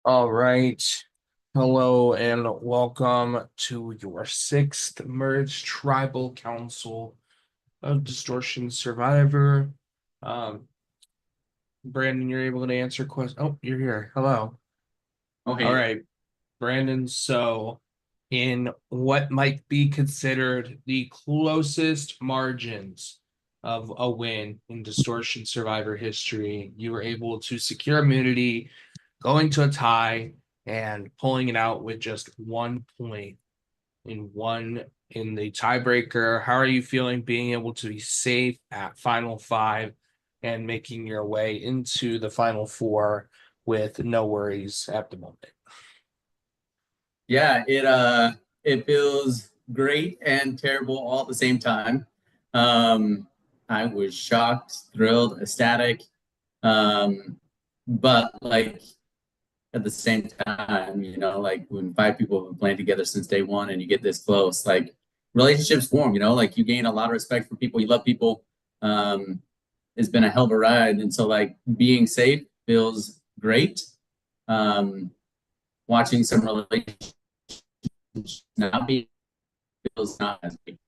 All right. Hello and welcome to your sixth Merge Tribal Council of Distortion Survivor. Um, Brandon, you're able to answer questions. Oh, you're here. Hello. All Okay. right, Brandon. So, in what might be considered the closest margins of a win in Distortion Survivor history, you were able to secure immunity, going to a tie, and pulling it out with just 1 point in the tiebreaker. How are you feeling being able to be safe at final five and making your way into the final four with no worries at the moment? Yeah, it feels great and terrible all at the same time. Um I was shocked, thrilled, ecstatic. But like at the same time, like when five people have been playing together since day one and you get this close, like relationships form, like you gain a lot of respect for people, you love people. Um it's been a hell of a ride. And so like being safe feels great. Um Watching some relationships not be feels not as big.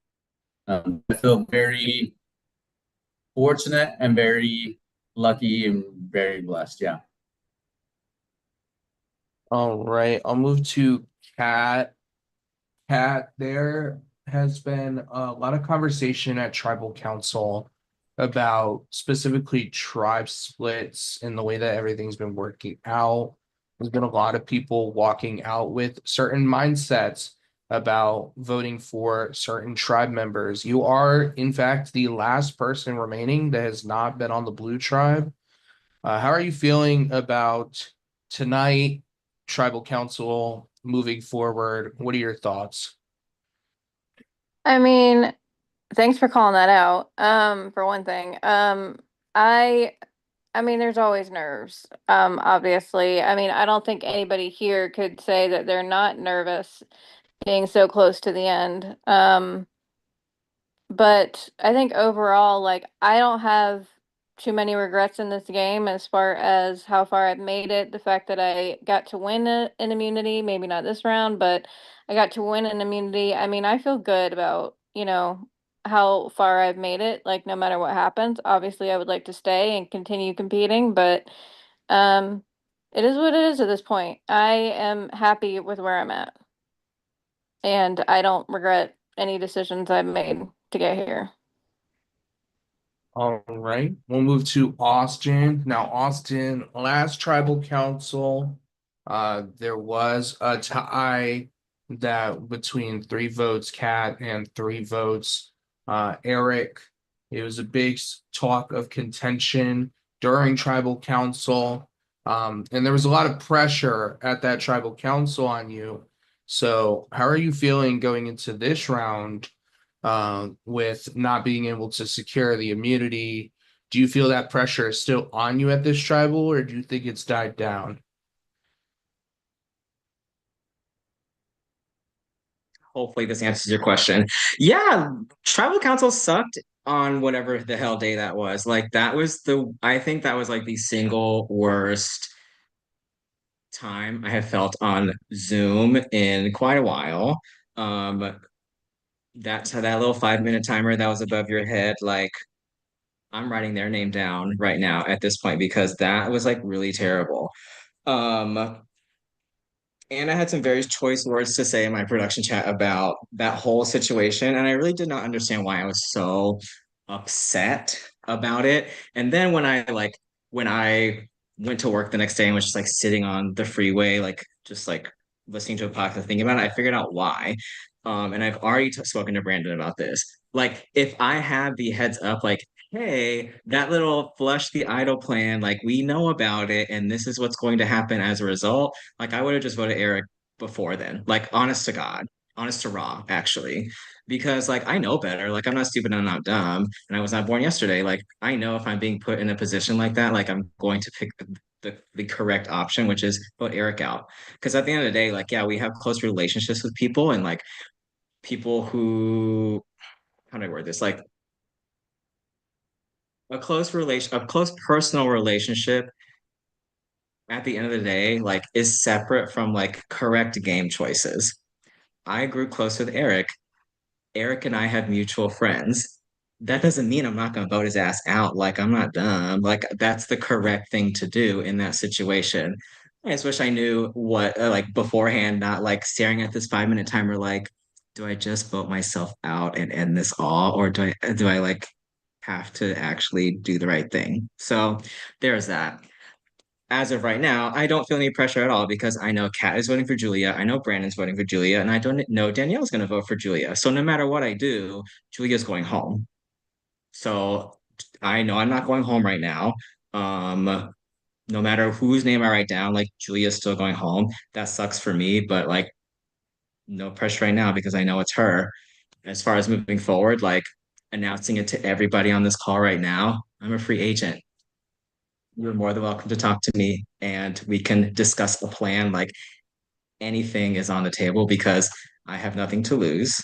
I feel very fortunate and very lucky and very blessed. Yeah. All right, I'll move to Kat. Kat, there has been a lot of conversation at Tribal Council about specifically tribe splits and the way that everything's been working out. There's been a lot of people walking out with certain mindsets about voting for certain tribe members. You are, in fact, the last person remaining that has not been on the blue tribe. How are you feeling about tonight, Tribal Council moving forward? What are your thoughts? I mean, thanks for calling that out. For one thing. I I mean, there's always nerves. Obviously. I mean, I don't think anybody here could say that they're not nervous being so close to the end. But I think overall, like, I don't have too many regrets in this game as far as how far I've made it. The fact that I got to win an immunity, maybe not this round, but I got to win an immunity. I mean, I feel good about, how far I've made it. Like, no matter what happens, obviously, I would like to stay and continue competing, but um, it is what it is at this point. I am happy with where I'm at, and I don't regret any decisions I've made to get here. All right, we'll move to Austin. Now, Austin, last tribal council, there was a tie that between 3 votes, Kat, and 3 votes, Eric. It was a big talk of contention during tribal council. And there was a lot of pressure at that tribal council on you. So, how are you feeling going into this round? With not being able to secure the immunity. Do you feel that pressure is still on you at this tribal, or do you think it's died down? Hopefully this answers your question. Yeah, tribal council sucked on whatever the hell day that was. Like that was I think that was like the single worst time I have felt on Zoom in quite a while. Um, that little 5 minute timer that was above your head, like I'm writing their name down right now at this point because that was like really terrible. Um, And I had some very choice words to say in my production chat about that whole situation. And I really did not understand why I was so upset about it. And then when I went to work the next day and was just like sitting on the freeway, like just like listening to a podcast, thinking about it, I figured out why. And I've already spoken to Brandon about this. Like, if I had the heads up, like, hey, that little flush the idol plan, like we know about it, and this is what's going to happen as a result, like I would have just voted Eric before then. Like honest to God, honest to raw, actually. Because like I know better. Like I'm not stupid, I'm not dumb, and I was not born yesterday. Like I know if I'm being put in a position like that, like I'm going to pick the correct option, which is vote Eric out. Because at the end of the day, like yeah, we have close relationships with people and like people who how do I word this? Like a close personal relationship at the end of the day, like is separate from like correct game choices. I grew close with Eric. Eric and I have mutual friends. That doesn't mean I'm not going to vote his ass out. Like, I'm not dumb. Like, that's the correct thing to do in that situation. I just wish I knew what, like, beforehand, not like staring at this 5 minute timer, like, do I just vote myself out and end this all? Or do I like have to actually do the right thing? So there's that. As of right now, I don't feel any pressure at all because I know Kat is voting for Julia. I know Brandon's voting for Julia, and I don't know Danielle's going to vote for Julia. So no matter what I do, Julia's going home. So I know I'm not going home right now. No matter whose name I write down, like Julia's still going home. That sucks for me, but like no pressure right now because I know it's her. As far as moving forward, like announcing it to everybody on this call right now, I'm a free agent. You're more than welcome to talk to me and we can discuss a plan. Like anything is on the table because I have nothing to lose.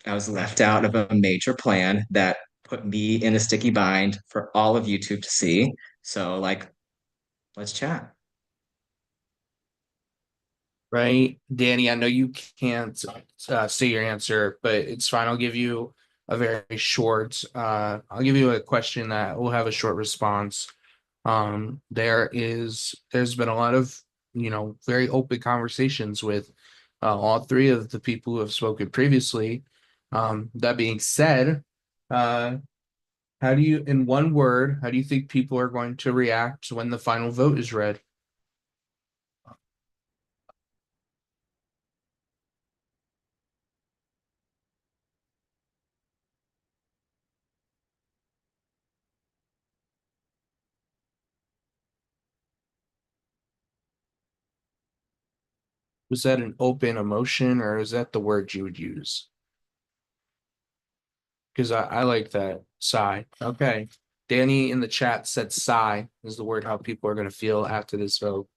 I was left out of a major plan that put me in a sticky bind for all of YouTube to see. So, like, let's chat. Right, Danny, I know you can't say your answer, but it's fine. I'll give you a very short, I'll give you a question that will have a short response. There's been a lot of, very open conversations with all three of the people who have spoken previously. That being said, uh, how do you, in one word, how do you think people are going to react when the final vote is read? Was that an open emotion or is that the word you would use? Because I like that. Sigh. Okay. Danny in the chat said sigh is the word how people are going to feel after this vote.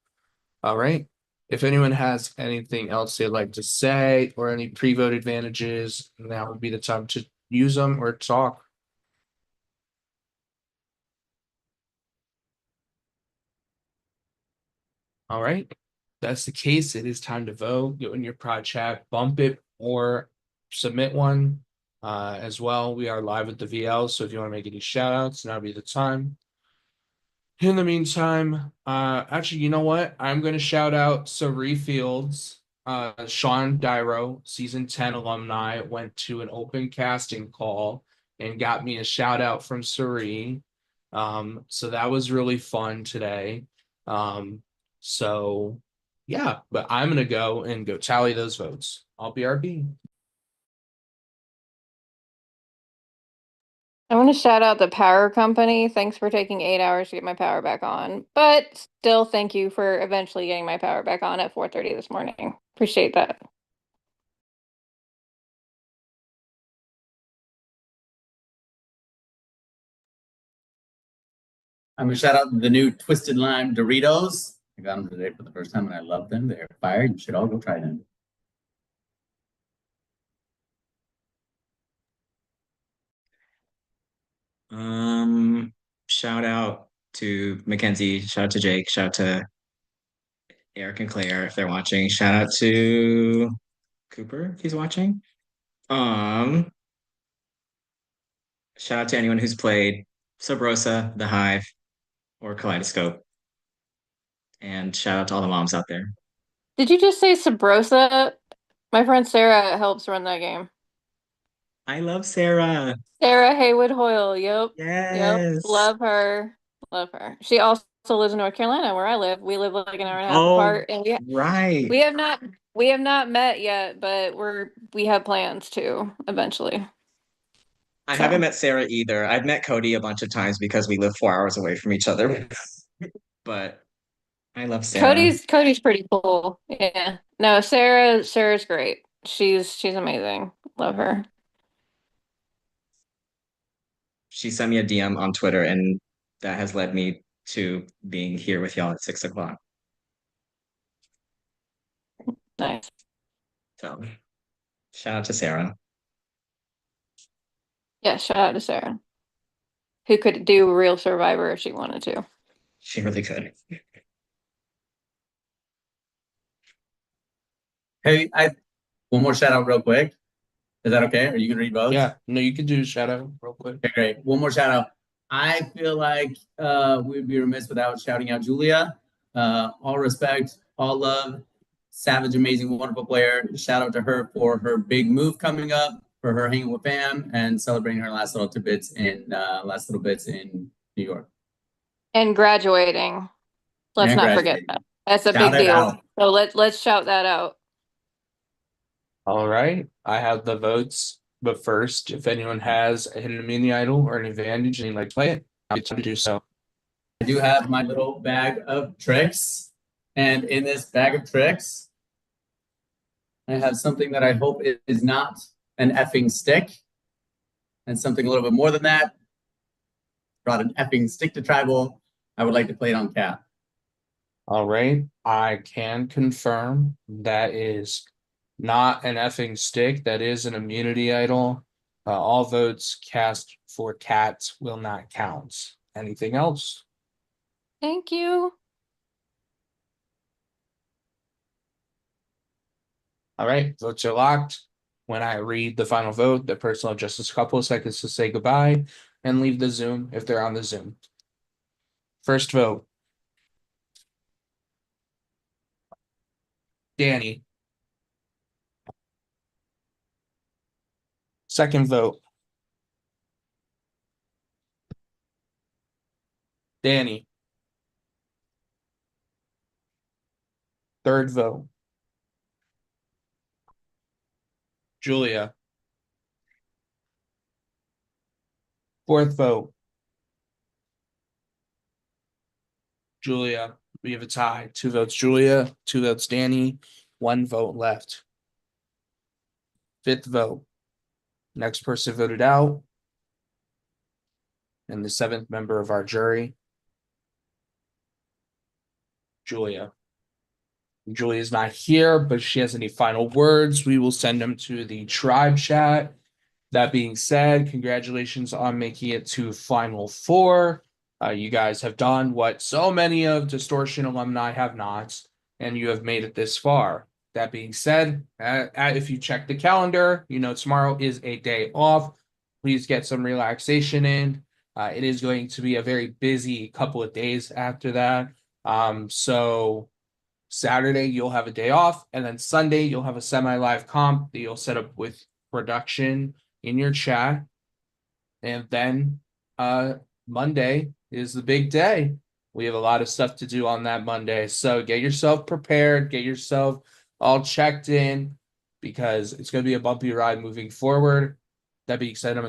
All right. If anyone has anything else they'd like to say or any pre-vote advantages, now would be the time to use them or talk. All right. That's the case. It is time to vote. Go in your prod chat, bump it or submit one as well. We are live with the VL. So if you want to make any shout outs, now would be the time. In the meantime, actually, you know what? I'm going to shout out Sari Fields. Sean Dyro, season 10 alumni, went to an open casting call and got me a shout out from Sari. So that was really fun today. So yeah, but I'm gonna go and go tally those votes. I'll be RB. I want to shout out the power company. Thanks for taking 8 hours to get my power back on. But still, thank you for eventually getting my power back on at 4:30 this morning. Appreciate that. I'm gonna shout out the new Twisted Lime Doritos. I got them today for the first time and I love them. They're fire. You should all go try them. Shout out to Mackenzie, shout out to Jake, shout out to Eric and Claire if they're watching. Shout out to Cooper if he's watching. Um, Shout out to anyone who's played Sub Rosa, The Hive, or Kaleidoscope. And shout out to all the moms out there. Did you just say Sabrosa? My friend Sarah helps run that game. I love Sarah. Sarah Haywood Hoyle. Yep. Yep. Yes. Love her. Love her. She also lives in North Carolina where I live. We live like an hour and a half Oh, apart, and right. we have not met yet, but we have plans to eventually. I haven't So met Sarah either. I've met Cody a bunch of times because we live 4 hours away from each other. But I love Sarah. Cody's pretty cool. Yeah. No, Sarah's great. She's amazing. Love her. She sent me a DM on Twitter, and that has led me to being here with y'all at 6 o'clock. Nice. So shout out to Sarah. Yeah, shout out to Sarah, who could do Real Survivor if she wanted to. She really could. Hey, one more shout out real quick. Is that okay? Are you gonna read votes? Yeah, no, you can do a shout out real quick. Okay, great. One more shout out. I feel like we'd be remiss without shouting out Julia. All respect, all love, savage, amazing, wonderful player. Shout out to her for her big move coming up, for her hanging with fam, and celebrating her last little bits in New York. And graduating. Let's And not forget graduating. that. That's a Shout big it deal. out. So let's shout that out. All right, I have the votes, but first, if anyone has a hidden immunity idol or an advantage and you'd like to play it, I'll get to do so. I do have my little bag of tricks, and in this bag of tricks, I have something that I hope is not an effing stick, and something a little bit more than that. Brought an effing stick to tribal. I would like to play it on Cat. All right, I can confirm that is not an effing stick. That is an immunity idol. All votes cast for cats will not count. Anything else? Thank you. All right, votes are locked. When I read the final vote, the person will have just a couple of seconds to say goodbye and leave the Zoom if they're on the Zoom. First vote. Danny. Second vote. Danny. Third vote. Julia. Fourth vote. Julia. We have a tie. 2 votes Julia, 2 votes Danny, 1 vote left. Fifth vote. Next person voted out. And the 7th member of our jury. Julia. Julia's not here, but if she has any final words, we will send them to the tribe chat. That being said, congratulations on making it to Final Four. You guys have done what so many of Distortion alumni have not, and you have made it this far. That being said, if you check the calendar, you know tomorrow is a day off. Please get some relaxation in. It is going to be a very busy couple of days after that. So Saturday you'll have a day off, and then Sunday you'll have a semi-live comp that you'll set up with production in your chat. And then Monday is the big day. We have a lot of stuff to do on that Monday. So get yourself prepared, get yourself all checked in, because it's going to be a bumpy ride moving forward. That being said, I'm